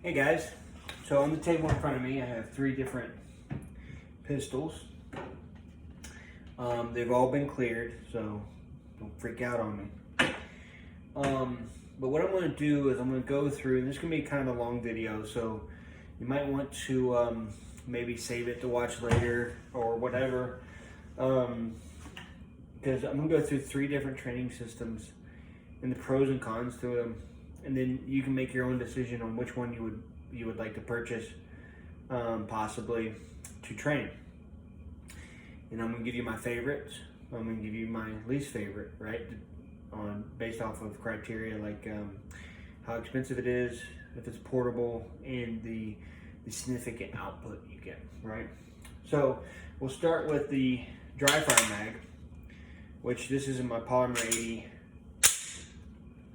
Hey guys, so on the table in front of me I have 3 different pistols. They've all been cleared, so don't freak out on me. But what I'm going to do is I'm going to go through, and this is going to be kind of a long video, so you might want to maybe save it to watch later or whatever, because I'm going to go through 3 different training systems and the pros and cons to them. And then you can make your own decision on which one you would like to purchase, possibly to train. And I'm going to give you my favorites. I'm going to give you my least favorite, right? Based off of criteria like how expensive it is, if it's portable, and the significant output you get, right? So we'll start with the Dryfire mag, which this is in my Polymer 80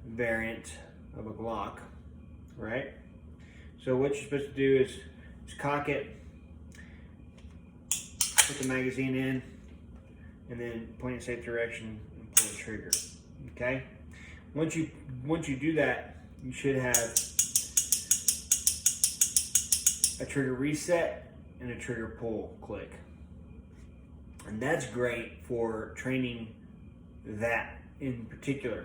variant of a Glock, right? So what you're supposed to do is cock it, put the magazine in, and then point in a safe direction and pull the trigger. Okay? Once you do that, you should have a trigger reset and a trigger pull click. And that's great for training that in particular.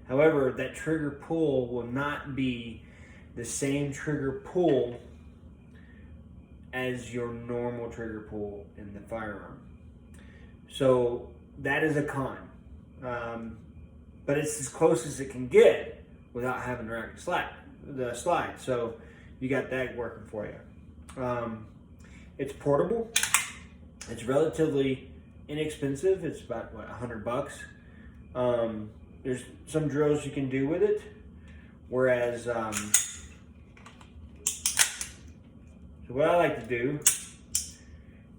However, that trigger pull will not be the same trigger pull as your normal trigger pull in the firearm. So that is a con. But it's as close as it can get without having the slide. So you got that working for you. It's portable. It's relatively inexpensive. It's about $100. There's some drills you can do with it, whereas so what I like to do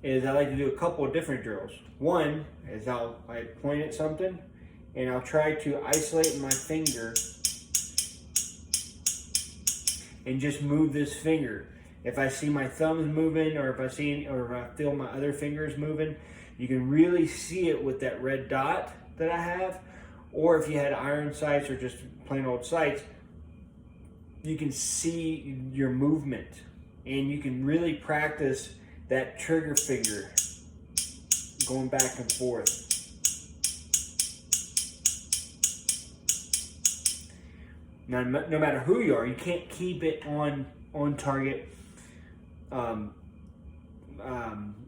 is I like to do a couple of different drills. One is I point at something and I'll try to isolate my finger and just move this finger. If I see my thumbs moving, or if I feel my other fingers moving, you can really see it with that red dot that I have. Or if you had iron sights or just plain old sights, you can see your movement, and you can really practice that trigger finger going back and forth. Now, no matter who you are, you can't keep it on target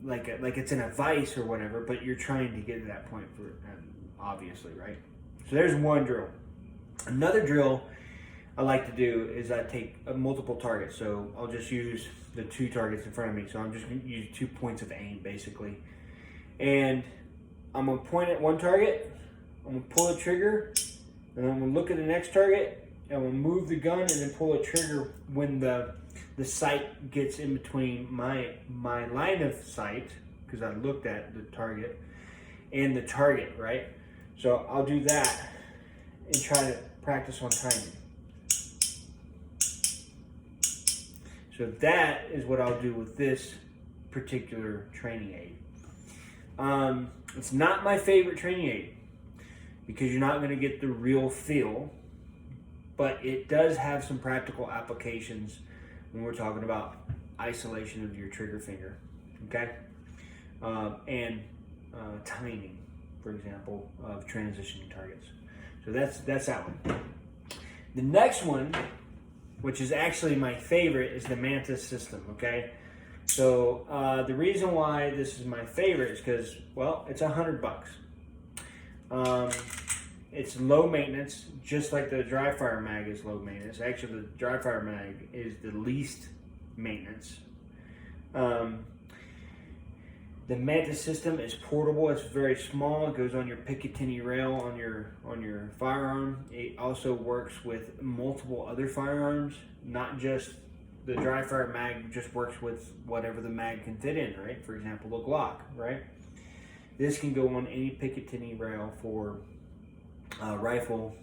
like it's in a vice or whatever, but you're trying to get to that point for obviously, right? So there's one drill. Another drill I like to do is I take multiple targets. So I'll just use the 2 targets in front of me. So I'm just going to use 2 points of aim, basically. And I'm going to point at one target, I'm going to pull the trigger, and I'm going to look at the next target, and we'll move the gun and then pull the trigger when the sight gets in between my line of sight, because I looked at the target, and the target, right? So I'll do that and try to practice on timing. So that is what I'll do with this particular training aid. It's not my favorite training aid because you're not going to get the real feel, but it does have some practical applications when we're talking about isolation of your trigger finger, okay? And timing, for example, of transitioning targets. So that's that one. The next one, which is actually my favorite, is the Mantis system, okay? So the reason why this is my favorite is because, well, it's $100. It's low maintenance, just like the Dryfire mag is low maintenance. Actually, the Dryfire mag is the least maintenance. The Mantis system is portable. It's very small. It goes on your Picatinny rail on your firearm. It also works with multiple other firearms, not just the Dryfire mag. Just works with whatever the mag can fit in, right? For example, a Glock, right? This can go on any Picatinny rail for rifle,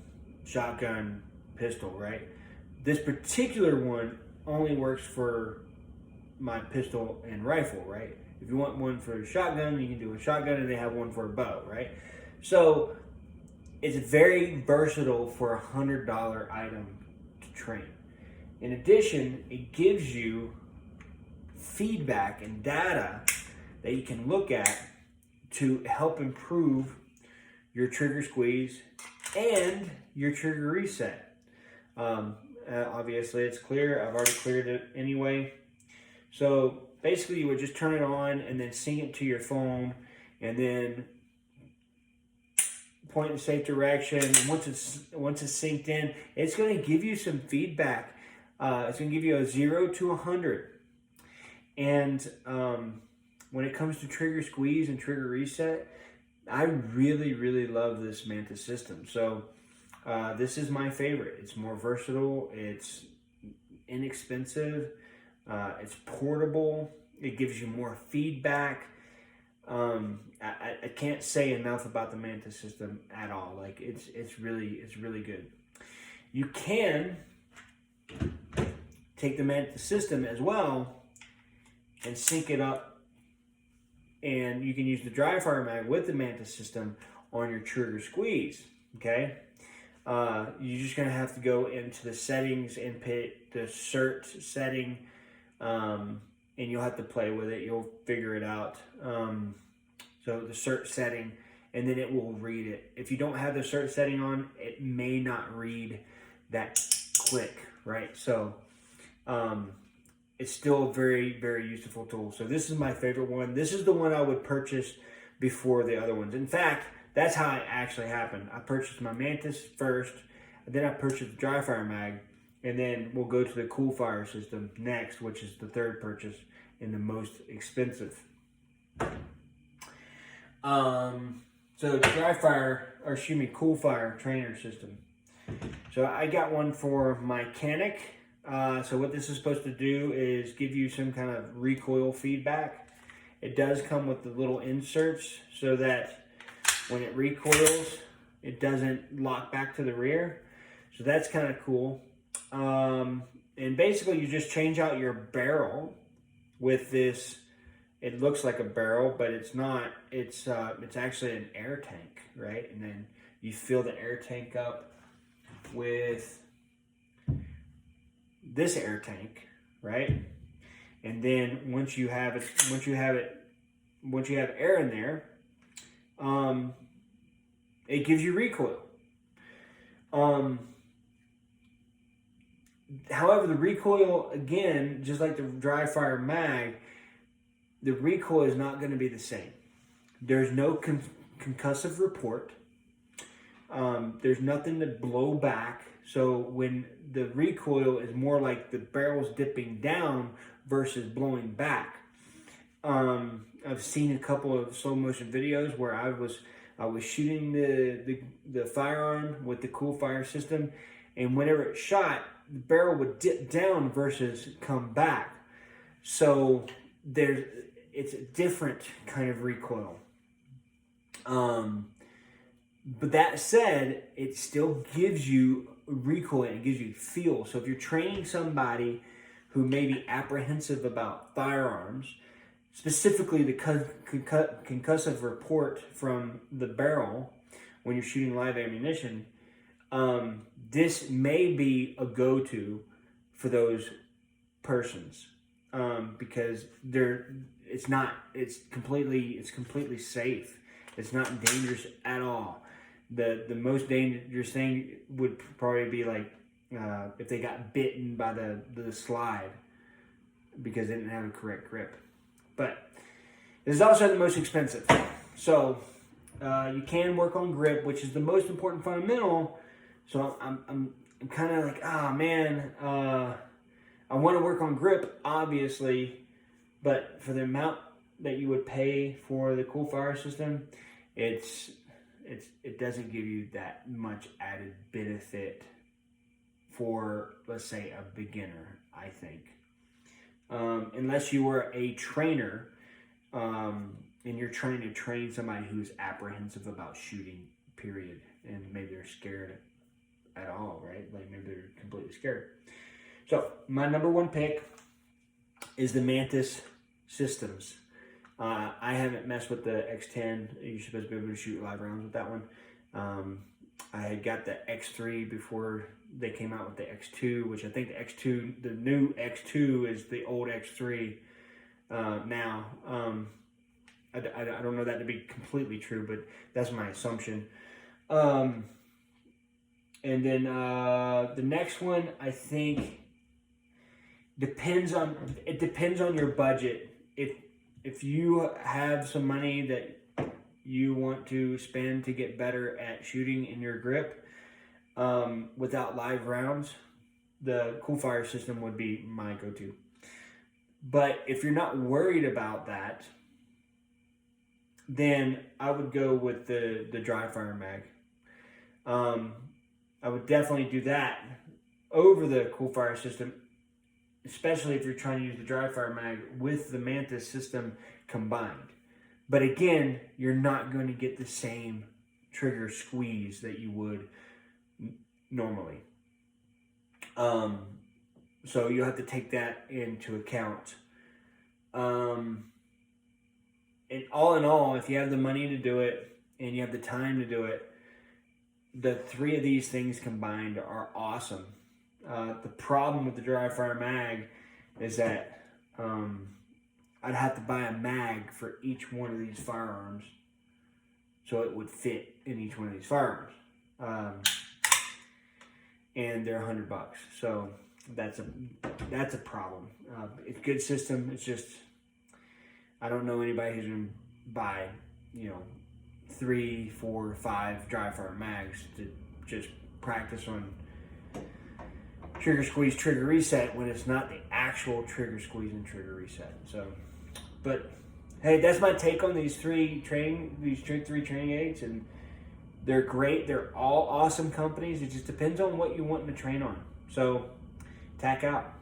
shotgun, pistol, right? This particular one only works for my pistol and rifle, right? If you want one for a shotgun, you can do a shotgun, and they have one for a bow, right? So it's very versatile for $100 item to train. In addition, it gives you feedback and data that you can look at to help improve your trigger squeeze and your trigger reset. Obviously, it's clear. I've already cleared it anyway. So basically, you would just turn it on and then sync it to your phone, and then point in the safe direction. And once it's synced in, it's going to give you some feedback. It's going to give you a 0 to 100. And when it comes to trigger squeeze and trigger reset, I really, really love this Mantis system. So this is my favorite. It's more versatile. It's inexpensive. It's portable. It gives you more feedback. I can't say enough about the Mantis system at all. Like it's really good. You can take the Mantis system as well and sync it up, and you can use the Dryfire mag with the Mantis system on your trigger squeeze. Okay, you're just gonna have to go into the settings and pick the cert setting, and you'll have to play with it. You'll figure it out. So the cert setting, and then it will read it. If you don't have the cert setting on, it may not read that quick, right? So it's still a very, very useful tool. So this is my favorite one. This is the one I would purchase before the other ones. In fact, that's how it actually happened. I purchased my Mantis first, and then I purchased the Dryfire mag, and then we'll go to the Coolfire system next, which is the third purchase and the most expensive. So Coolfire trainer system. So I got one for my Canic. So what this is supposed to do is give you some kind of recoil feedback. It does come with the little inserts so that when it recoils, it doesn't lock back to the rear. So that's kind of cool. And basically you just change out your barrel with this. It looks like a barrel, but it's not. It's actually an air tank, right? And then you fill the air tank up with this air tank, right? And then once you have air in there, it gives you recoil. However, the recoil, again, just like the Dryfire mag, the recoil is not going to be the same. There's no concussive report. There's nothing to blow back. So when the recoil is more like the barrel's dipping down versus blowing back. I've seen a couple of slow motion videos where I was shooting the firearm with the Coolfire system, and whenever it shot, the barrel would dip down versus come back. So it's a different kind of recoil. But that said, it still gives you recoil and it gives you feel. So if you're training somebody who may be apprehensive about firearms, specifically the concussive report from the barrel when you're shooting live ammunition, this may be a go-to for those persons, because it's completely safe. It's not dangerous at all. The most dangerous thing would probably be like if they got bitten by the slide because they didn't have a correct grip. But this is also the most expensive. So you can work on grip, which is the most important fundamental. So I'm kind of like, man, I want to work on grip, obviously, but for the amount that you would pay for the Coolfire system, it doesn't give you that much added benefit for, let's say, a beginner, I think. Unless you were a trainer, and you're trying to train somebody who's apprehensive about shooting, period, and maybe they're scared at all, right? Like maybe they're completely scared. So my number one pick is the Mantis systems. I haven't messed with the X10. You're supposed to be able to shoot live rounds with that one. I had got the X3 before they came out with the X2, which I think the new X2 is the old X3 now. I don't know that to be completely true, but that's my assumption. And then the next one, I think, depends on your budget. If you have some money that you want to spend to get better at shooting in your grip without live rounds, the Coolfire system would be my go-to. But if you're not worried about that, then I would go with the Dryfire mag. I would definitely do that over the Coolfire system, especially if you're trying to use the Dryfire mag with the Mantis system combined. But again, you're not going to get the same trigger squeeze that you would normally. So you'll have to take that into account. And all in all, if you have the money to do it and you have the time to do it, the three of these things combined are awesome. The problem with the Dryfire mag is that I'd have to buy a mag for each one of these firearms so it would fit in each one of these firearms. And they're $100. So that's a problem. It's a good system. It's just, I don't know anybody who's going to buy, 3, 4, 5 Dryfire mags to just practice on trigger squeeze, trigger reset when it's not the actual trigger squeeze and trigger reset. So, but hey, that's my take on these three training aids, and they're great. They're all awesome companies. It just depends on what you want to train on. So, tack out.